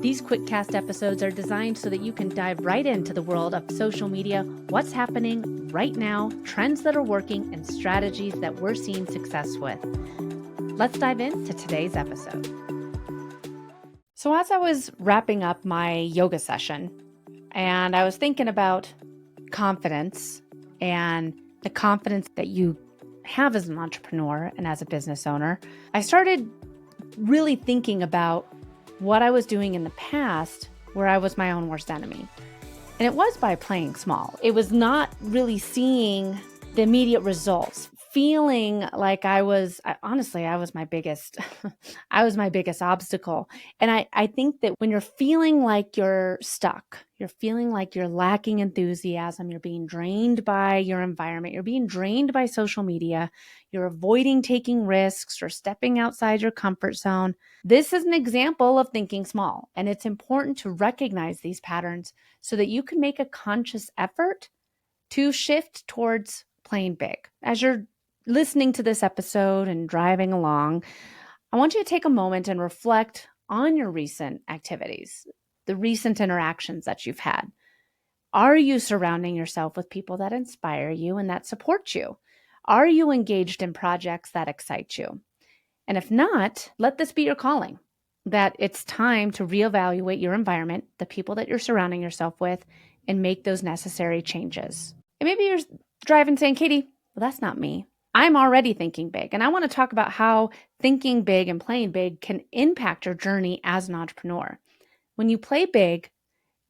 These quick-cast episodes are designed so that you can dive right into the world of social media, what's happening right now, trends that are working, and strategies that we're seeing success with. Let's dive into today's episode. So as I was wrapping up my yoga session, and I was thinking about confidence and the confidence that you have as an entrepreneur and as a business owner, I started really thinking about what I was doing in the past where I was my own worst enemy. And it was by playing small. It was not really seeing the immediate results, feeling like I was my biggest, I was my biggest obstacle. And I think that when you're feeling like you're stuck, you're feeling like you're lacking enthusiasm, you're being drained by your environment, you're being drained by social media, you're avoiding taking risks or stepping outside your comfort zone. This is an example of thinking small. And it's important to recognize these patterns so that you can make a conscious effort to shift towards playing big. As you're listening to this episode and driving along, I want you to take a moment and reflect on your recent activities, the recent interactions that you've had. Are you surrounding yourself with people that inspire you and that support you? Are you engaged in projects that excite you? And if not, let this be your calling, that it's time to reevaluate your environment, the people that you're surrounding yourself with, and make those necessary changes. And maybe you're driving saying, Katie, well, that's not me. I'm already thinking big. And I want to talk about how thinking big and playing big can impact your journey as an entrepreneur. When you play big,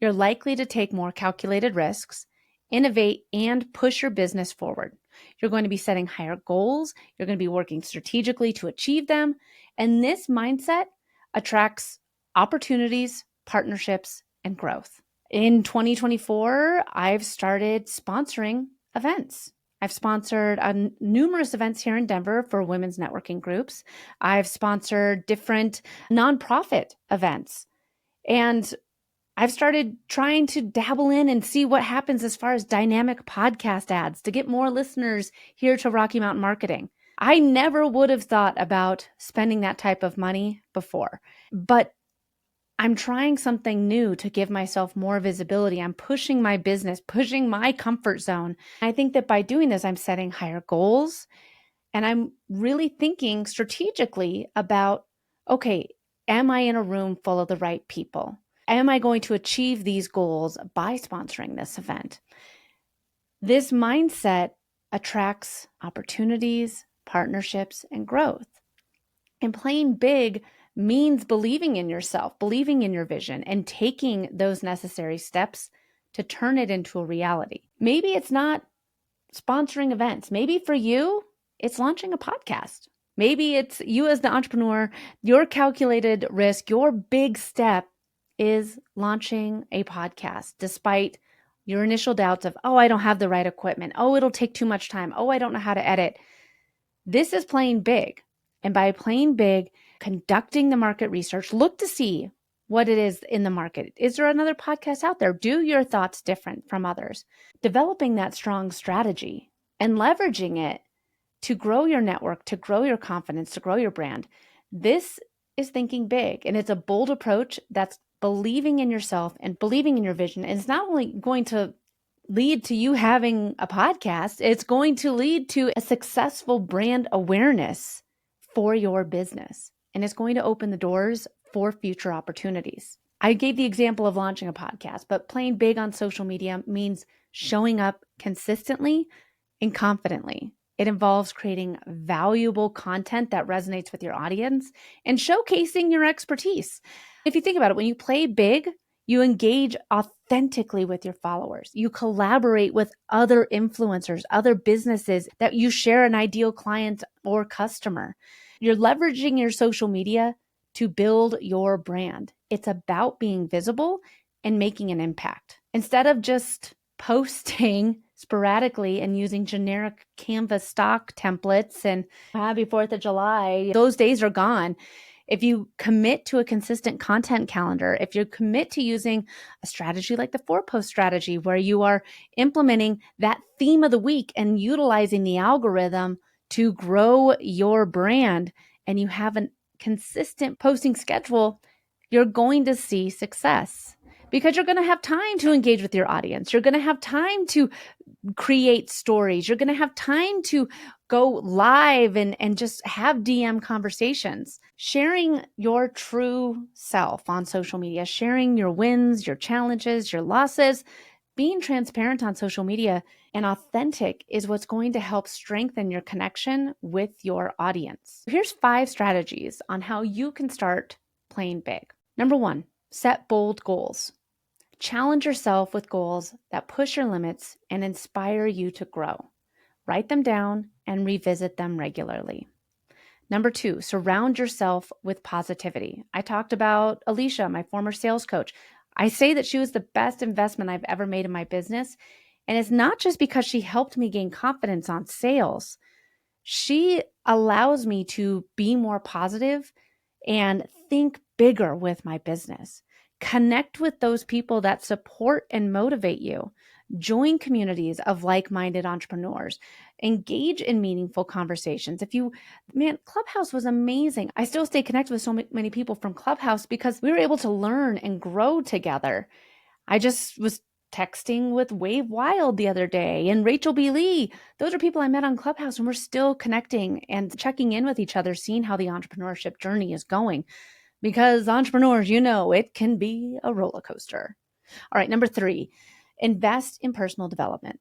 you're likely to take more calculated risks, innovate, and push your business forward. You're going to be setting higher goals. You're going to be working strategically to achieve them. And this mindset attracts opportunities, partnerships, and growth. In 2024, I've started sponsoring events. I've sponsored numerous events here in Denver for women's networking groups. I've sponsored different nonprofit events. And I've started trying to dabble in and see what happens as far as dynamic podcast ads to get more listeners here to Rocky Mountain Marketing. I never would have thought about spending that type of money before, but I'm trying something new to give myself more visibility. I'm pushing my business, pushing my comfort zone. I think that by doing this, I'm setting higher goals and I'm really thinking strategically about, okay, am I in a room full of the right people? Am I going to achieve these goals by sponsoring this event? This mindset attracts opportunities, partnerships, and growth. And playing big means believing in yourself, believing in your vision, and taking those necessary steps to turn it into a reality. Maybe it's not sponsoring events. Maybe for you, it's launching a podcast. Maybe it's you as the entrepreneur, your calculated risk, your big step is launching a podcast despite your initial doubts of, oh, I don't have the right equipment. Oh, it'll take too much time. Oh, I don't know how to edit. This is playing big. And by playing big, conducting the market research, look to see what it is in the market. Is there another podcast out there? Do your thoughts different from others? Developing that strong strategy and leveraging it to grow your network, to grow your confidence, to grow your brand. This is thinking big. And it's a bold approach that's believing in yourself and believing in your vision. And it's not only going to lead to you having a podcast, it's going to lead to a successful brand awareness for your business. And it's going to open the doors for future opportunities. I gave the example of launching a podcast, but playing big on social media means showing up consistently and confidently. It involves creating valuable content that resonates with your audience and showcasing your expertise. If you think about it, when you play big, you engage authentically with your followers. You collaborate with other influencers, other businesses that you share an ideal client or customer. You're leveraging your social media to build your brand. It's about being visible and making an impact. Instead of just posting sporadically and using generic Canva stock templates and happy 4th of July, those days are gone. If you commit to a consistent content calendar, if you commit to using a strategy like the 4-post strategy, where you are implementing that theme of the week and utilizing the algorithm to grow your brand, and you have a consistent posting schedule, you're going to see success because you're going to have time to engage with your audience. You're going to have time to create stories. You're going to have time to go live and just have DM conversations. Sharing your true self on social media, sharing your wins, your challenges, your losses, being transparent on social media and authentic is what's going to help strengthen your connection with your audience. Here's 5 strategies on how you can start playing big. Number 1, set bold goals. Challenge yourself with goals that push your limits and inspire you to grow. Write them down and revisit them regularly. Number 2, surround yourself with positivity. I talked about Alicia, my former sales coach. I say that she was the best investment I've ever made in my business. And it's not just because she helped me gain confidence on sales. She allows me to be more positive and think bigger with my business. Connect with those people that support and motivate you. Join communities of like-minded entrepreneurs. Engage in meaningful conversations. Clubhouse was amazing. I still stay connected with so many people from Clubhouse because we were able to learn and grow together. I just was texting with Wave Wild the other day and Rachel B. Lee. Those are people I met on Clubhouse, and we're still connecting and checking in with each other, seeing how the entrepreneurship journey is going. Because entrepreneurs, it can be a roller coaster. All right, number 3, invest in personal development.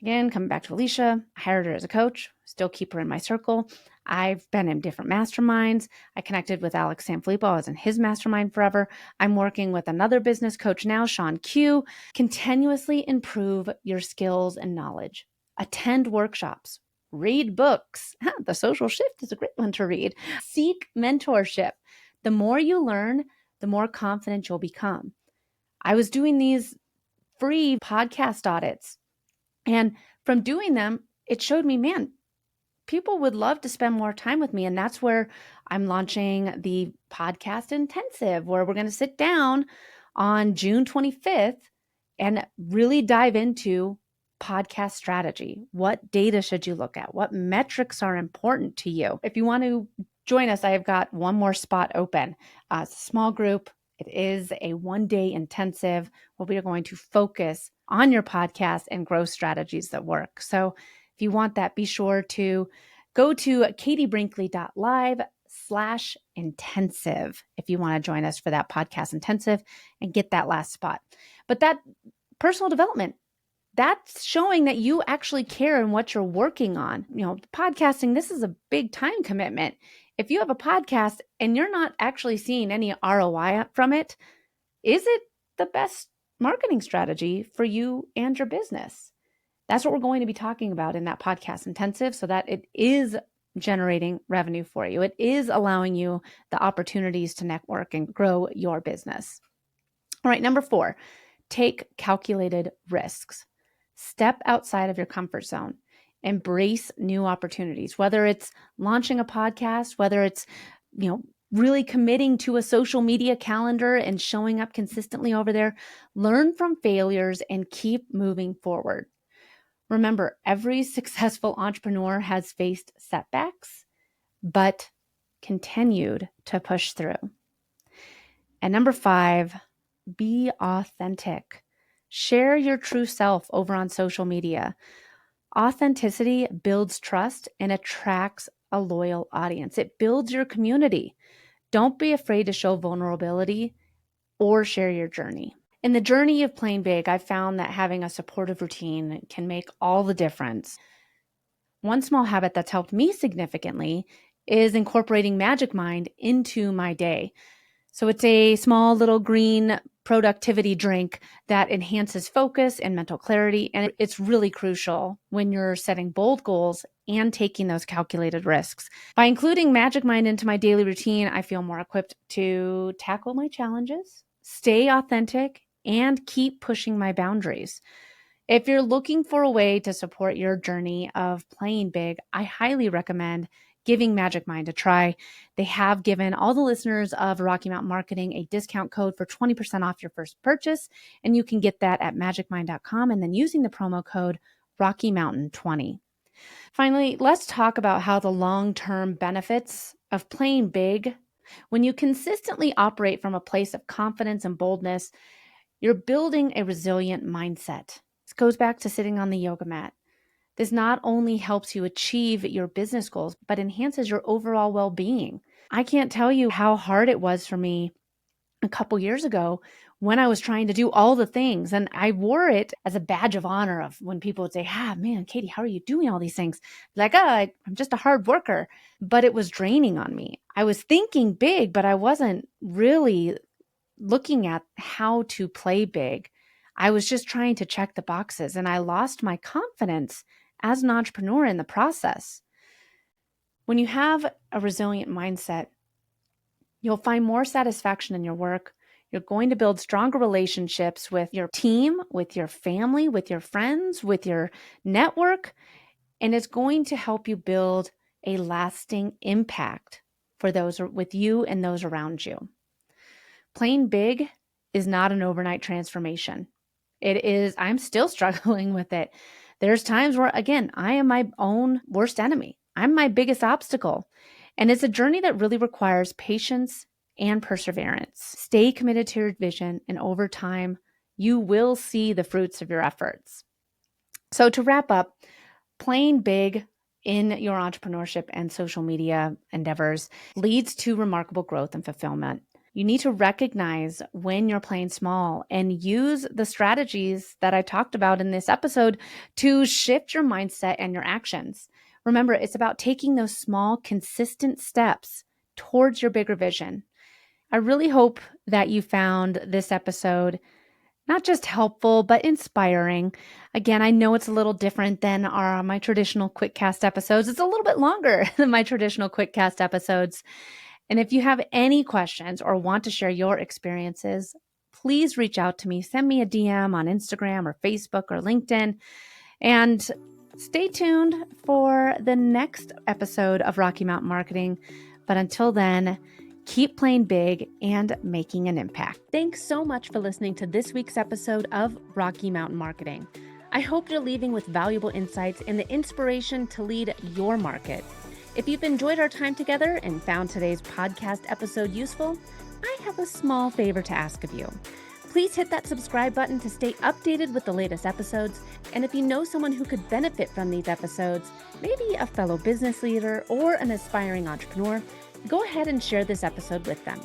Again, coming back to Alicia, I hired her as a coach, still keep her in my circle. I've been in different masterminds. I connected with Alex Sanfilippo. I was in his mastermind forever. I'm working with another business coach now, Sean Q. Continuously improve your skills and knowledge. Attend workshops. Read books. The Social Shift is a great one to read. Seek mentorship. The more you learn, the more confident you'll become. I was doing these free podcast audits. And from doing them, it showed me, people would love to spend more time with me. And that's where I'm launching the podcast intensive, where we're going to sit down on June 25th and really dive into podcast strategy. What data should you look at? What metrics are important to you? If you want to join us, I have got one more spot open. It's a small group. It is a 1-day intensive where we are going to focus on your podcast and growth strategies that work. So if you want that, be sure to go to katiebrinkley.live/intensive if you want to join us for that podcast intensive and get that last spot. But that personal development, that's showing that you actually care and what you're working on. Podcasting, this is a big time commitment. If you have a podcast and you're not actually seeing any ROI from it, is it the best marketing strategy for you and your business? That's what we're going to be talking about in that podcast intensive, so that it is generating revenue for you. It is allowing you the opportunities to network and grow your business. All right, number 4, take calculated risks. Step outside of your comfort zone. Embrace new opportunities, whether it's launching a podcast, whether it's, really committing to a social media calendar and showing up consistently over there. Learn from failures and keep moving forward. Remember, every successful entrepreneur has faced setbacks, but continued to push through. And number 5, be authentic. Share your true self over on social media. Authenticity builds trust and attracts a loyal audience. It builds your community. Don't be afraid to show vulnerability or share your journey. In the journey of playing big, I've found that having a supportive routine can make all the difference. One small habit that's helped me significantly is incorporating Magic Mind into my day. So it's a small little green productivity drink that enhances focus and mental clarity. And it's really crucial when you're setting bold goals and taking those calculated risks. By including Magic Mind into my daily routine, I feel more equipped to tackle my challenges, stay authentic, and keep pushing my boundaries. If you're looking for a way to support your journey of playing big, I highly recommend giving Magic Mind a try. They have given all the listeners of Rocky Mountain Marketing a discount code for 20% off your first purchase, and you can get that at magicmind.com and then using the promo code RockyMountain20. Finally, let's talk about how the long-term benefits of playing big When you consistently operate from a place of confidence and boldness, you're building a resilient mindset. This goes back to sitting on the yoga mat. This not only helps you achieve your business goals, but enhances your overall well-being. I can't tell you how hard it was for me a couple years ago when I was trying to do all the things. And I wore it as a badge of honor of when people would say, man, Katie, how are you doing all these things? Like, I'm just a hard worker. But it was draining on me. I was thinking big, but I wasn't really looking at how to play big. I was just trying to check the boxes, and I lost my confidence as an entrepreneur in the process. When you have a resilient mindset, you'll find more satisfaction in your work. You're going to build stronger relationships with your team, with your family, with your friends, with your network, and it's going to help you build a lasting impact for those with you and those around you. Playing big is not an overnight transformation. I'm still struggling with it. There's times where, again, I am my own worst enemy. I'm my biggest obstacle. And it's a journey that really requires patience and perseverance. Stay committed to your vision, and over time, you will see the fruits of your efforts. So to wrap up, playing big in your entrepreneurship and social media endeavors leads to remarkable growth and fulfillment. You need to recognize when you're playing small and use the strategies that I talked about in this episode to shift your mindset and your actions. Remember, it's about taking those small, consistent steps towards your bigger vision. I really hope that you found this episode not just helpful, but inspiring. Again, I know it's a little different than my traditional QuickCast episodes. It's a little bit longer than my traditional QuickCast episodes. And if you have any questions or want to share your experiences, please reach out to me. Send me a DM on Instagram or Facebook or LinkedIn. And stay tuned for the next episode of Rocky Mountain Marketing. But until then, keep playing big and making an impact. Thanks so much for listening to this week's episode of Rocky Mountain Marketing. I hope you're leaving with valuable insights and the inspiration to lead your market. If you've enjoyed our time together and found today's podcast episode useful, I have a small favor to ask of you. Please hit that subscribe button to stay updated with the latest episodes. And if you know someone who could benefit from these episodes, maybe a fellow business leader or an aspiring entrepreneur, go ahead and share this episode with them.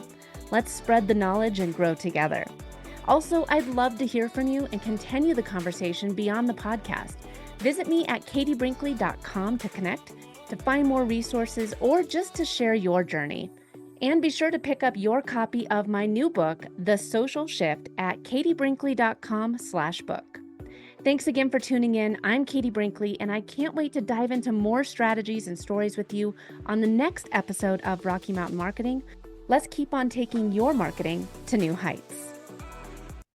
Let's spread the knowledge and grow together. Also, I'd love to hear from you and continue the conversation beyond the podcast. Visit me at katiebrinkley.com to connect, to find more resources, or just to share your journey. And be sure to pick up your copy of my new book, The Social Shift, at katiebrinkley.com/book. Thanks again for tuning in. I'm Katie Brinkley, and I can't wait to dive into more strategies and stories with you on the next episode of Rocky Mountain Marketing. Let's keep on taking your marketing to new heights.